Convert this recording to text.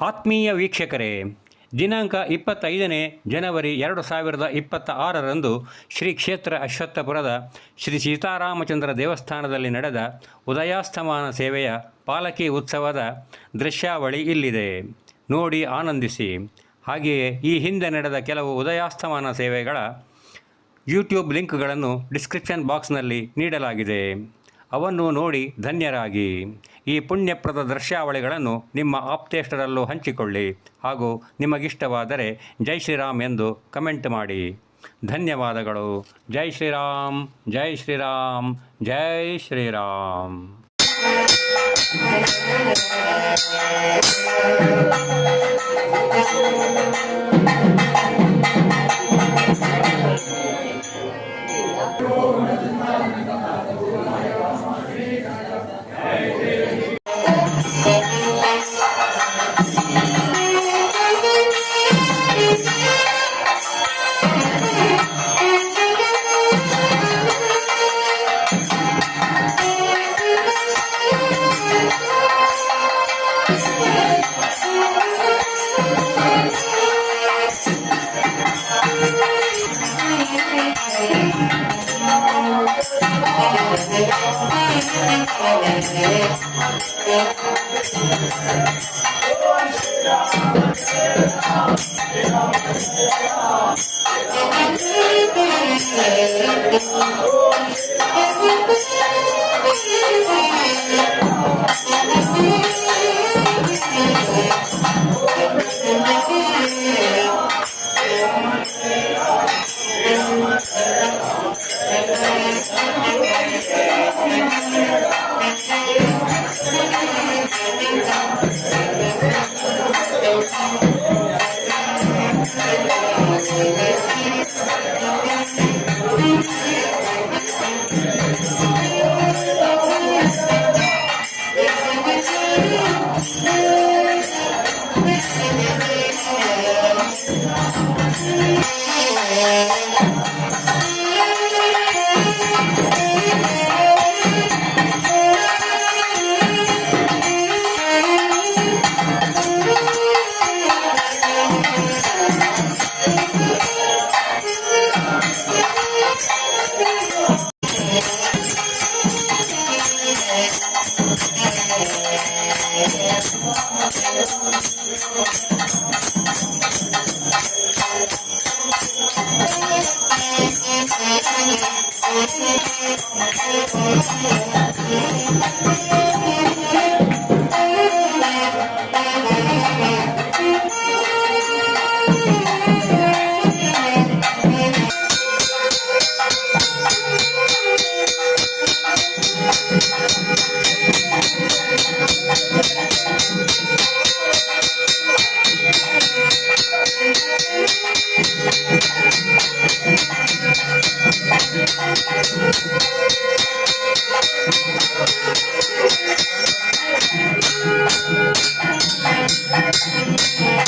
ಆತ್ಮೀಯ ವೀಕ್ಷಕರೇ, ದಿನಾಂಕ 25ನೇ ಜನವರಿ 2026ರಂದು ಶ್ರೀ ಕ್ಷೇತ್ರ ಅಶ್ವತ್ಥಪುರದ ಶ್ರೀ ಸೀತಾರಾಮಚಂದ್ರ ದೇವಸ್ಥಾನದಲ್ಲಿ ನಡೆದ ಉದಯಾಸ್ತಮಾನ ಸೇವೆಯ ಪಾಲಕಿ ಉತ್ಸವದ ದೃಶ್ಯಾವಳಿ ಇಲ್ಲಿದೆ. ನೋಡಿ ಆನಂದಿಸಿ. ಹಾಗೆಯೇ ಈ ಹಿಂದೆ ನಡೆದ ಕೆಲವು ಉದಯಾಸ್ತಮಾನ ಸೇವೆಗಳ ಯೂಟ್ಯೂಬ್ ಲಿಂಕ್ಗಳನ್ನು ಡಿಸ್ಕ್ರಿಪ್ಷನ್ ಬಾಕ್ಸ್ನಲ್ಲಿ ನೀಡಲಾಗಿದೆ. ಅವನ್ನು ನೋಡಿ ಧನ್ಯರಾಗಿ. ಈ ಪುಣ್ಯಪ್ರದ ದೃಶ್ಯಾವಳಿಗಳನ್ನು ನಿಮ್ಮ ಆಪ್ತೇಷ್ಟರಲ್ಲೂ ಹಂಚಿಕೊಳ್ಳಿ ಹಾಗೂ ನಿಮಗಿಷ್ಟವಾದರೆ ಜೈ ಶ್ರೀರಾಮ್ ಎಂದು ಕಮೆಂಟ್ ಮಾಡಿ. ಧನ್ಯವಾದಗಳು. ಜೈ ಶ್ರೀರಾಮ್, ಜೈ ಶ್ರೀರಾಮ್, ಜೈ ಶ್ರೀರಾಮ್. Thank you.